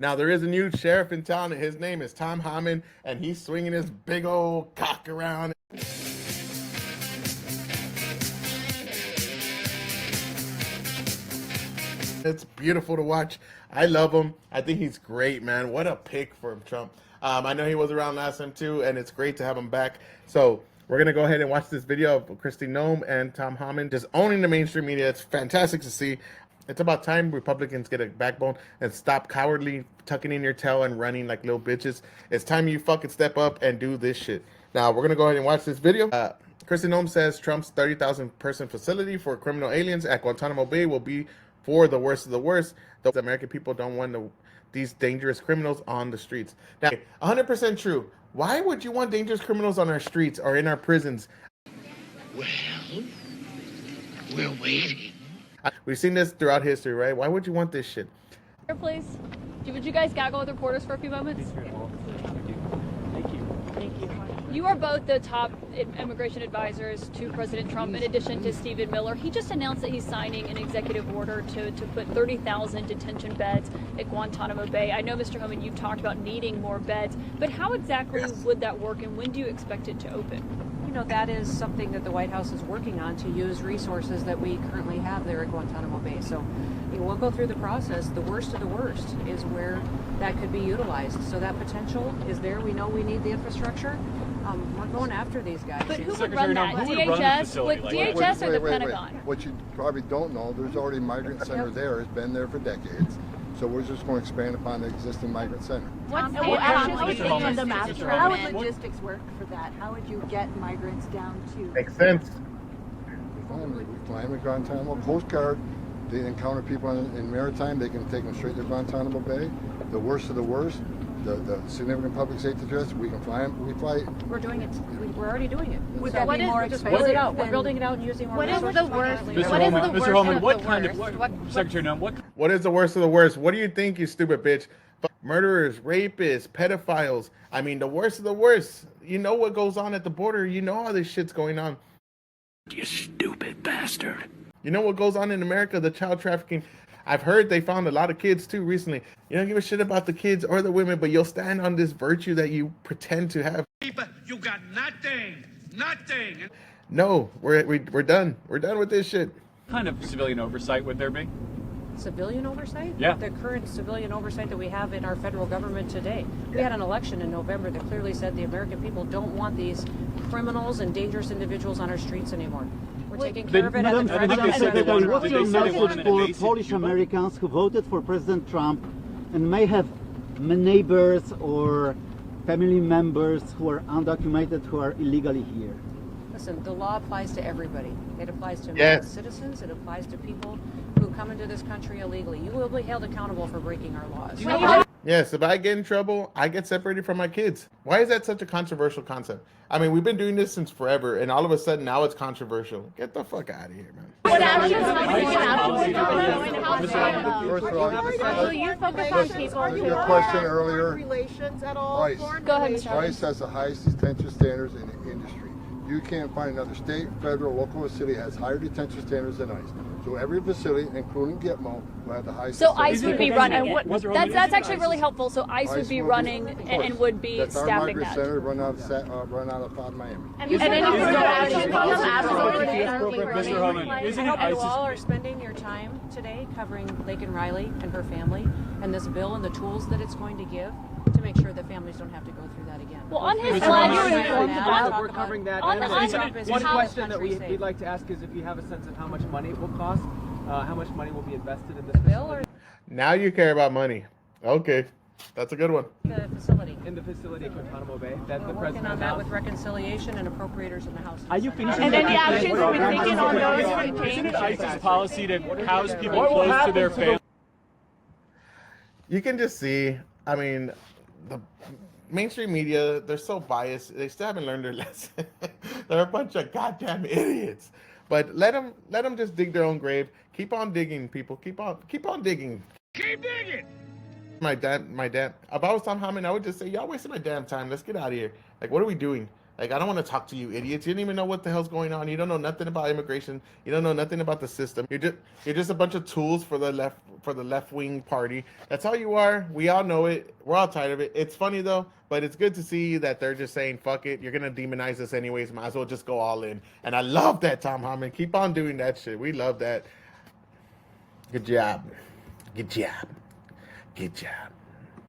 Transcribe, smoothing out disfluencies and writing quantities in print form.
Now, there is a new sheriff in town, and his name is Tom Homan, and he's swinging his big old cock around. It's beautiful to watch. I love him. I think he's great, man. What a pick for Trump. I know he was around last time too, and it's great to have him back. So we're gonna go ahead and watch this video of Kristi Noem and Tom Homan just owning the mainstream media. It's fantastic to see. It's about time Republicans get a backbone and stop cowardly tucking in your tail and running like little bitches. It's time you fucking step up and do this shit. Now we're gonna go ahead and watch this video. Kristi Noem says Trump's 30,000 person facility for criminal aliens at Guantanamo Bay will be for the worst of the worst. The American people don't want these dangerous criminals on the streets. Now, 100% true. Why would you want dangerous criminals on our streets or in our prisons? Well, we're waiting. We've seen this throughout history, right? Why would you want this shit? Here, please. Would you guys gaggle with reporters for a few moments? Thank you. Thank you. You are both the top immigration advisors to President Trump, in addition to Stephen Miller. He just announced that he's signing an executive order to put 30,000 detention beds at Guantanamo Bay. I know, Mr. Homan, you've talked about needing more beds, but how exactly would that work, and when do you expect it to open? You know, that is something that the White House is working on, to use resources that we currently have there at Guantanamo Bay. So we'll go through the process. The worst of the worst is where that could be utilized. So that potential is there. We know we need the infrastructure. We're going after these guys. But who would run that? DHS or the Pentagon? What you probably don't know, there's already a migrant center there. It's been there for decades. So we're just going to expand upon the existing migrant center. How would logistics work for that? How would you get migrants down to? Makes sense. We fly them to Guantanamo. Coast Guard, they encounter people in maritime, they can take them straight to Guantanamo Bay. The worst of the worst, the significant public safety threats, we can fly them. We're doing it. We're already doing it. Would that be more just expensive? build it out. We're building it out and using more resources. What is the worst? Mr. Homan, what kind of Secretary Noem, What is the worst of the worst? What do you think, you stupid bitch? Murderers, rapists, pedophiles. I mean, the worst of the worst. You know what goes on at the border. You know how this shit's going on. You stupid bastard. You know what goes on in America, the child trafficking. I've heard they found a lot of kids too recently. You don't give a shit about the kids or the women, but you'll stand on this virtue that you pretend to have. You got nothing. No, we're done. We're done with this shit. what kind of civilian oversight would there be? Civilian oversight? Yeah. The current civilian oversight that we have in our federal government today. We had an election in November that clearly said the American people don't want these criminals and dangerous individuals on our streets anymore. We're taking care of it at the Madam federal Secretary, level. What's your message for Polish Americans who voted for President Trump and may have neighbors or family members who are undocumented, who are illegally here? Listen, the law applies to everybody. It applies to Yes. American citizens. It applies to people who come into this country illegally. You will be held accountable for breaking our laws. Yes, if I get in trouble, I get separated from my kids. Why is that such a controversial concept? I mean, we've been doing this since forever, and all of a sudden now it's controversial. Get the fuck out of here, man. What actions Will you focus on people Your question earlier, relations at all? ICE. Go ahead, Mr. Homan. ICE has the highest detention standards in the industry. You can't find another state, federal, local city has higher detention standards than ICE. So every facility, including Gitmo, will have the highest. So ICE Is it would be okay? running it. What's the That's actually really helpple. So ICE would be running and would be That's our staffing migrant that. center run out of Miami. And then Mr. Homan, isn't I it hope you ISIS? all are spending your time today covering Laken Riley and her family and this bill and the tools that it's going to give to make sure that families don't have to go through that again. Well, on his Mr. line, Homan, We're covering that. On the One how- question that we'd like to ask is if you have a sense of how much money it will cost, how much money will be invested in this bill or Now you care about money. Okay, that's a good one. the facility. in the facility at Guantanamo Bay that We're the working president on that announced? with reconciliation and appropriators in the House. Are you finishing And any actions we're taking on those Isn't contained? it ISIS policy to house people close to their families? You can just see, I mean, the mainstream media, they're so biased. They still haven't learned their lesson. They're a bunch of goddamn idiots. But let them just dig their own grave. Keep on digging, people. Keep on digging. Keep digging. My dad. If I was Tom Homan, I would just say, y'all wasting my damn time. Let's get out of here. Like, what are we doing? Like, I don't want to talk to you idiots. You don't even know what the hell's going on. You don't know nothing about immigration. You don't know nothing about the system. You're just a bunch of tools for the left for the left wing party. That's all you are. We all know it. We're all tired of it. It's funny though, but it's good to see that they're just saying, "Fuck it, you're gonna demonize us anyways. Might as well just go all in." And I love that, Tom Homan. Keep on doing that shit. We love that. Good job. Good job. Good job.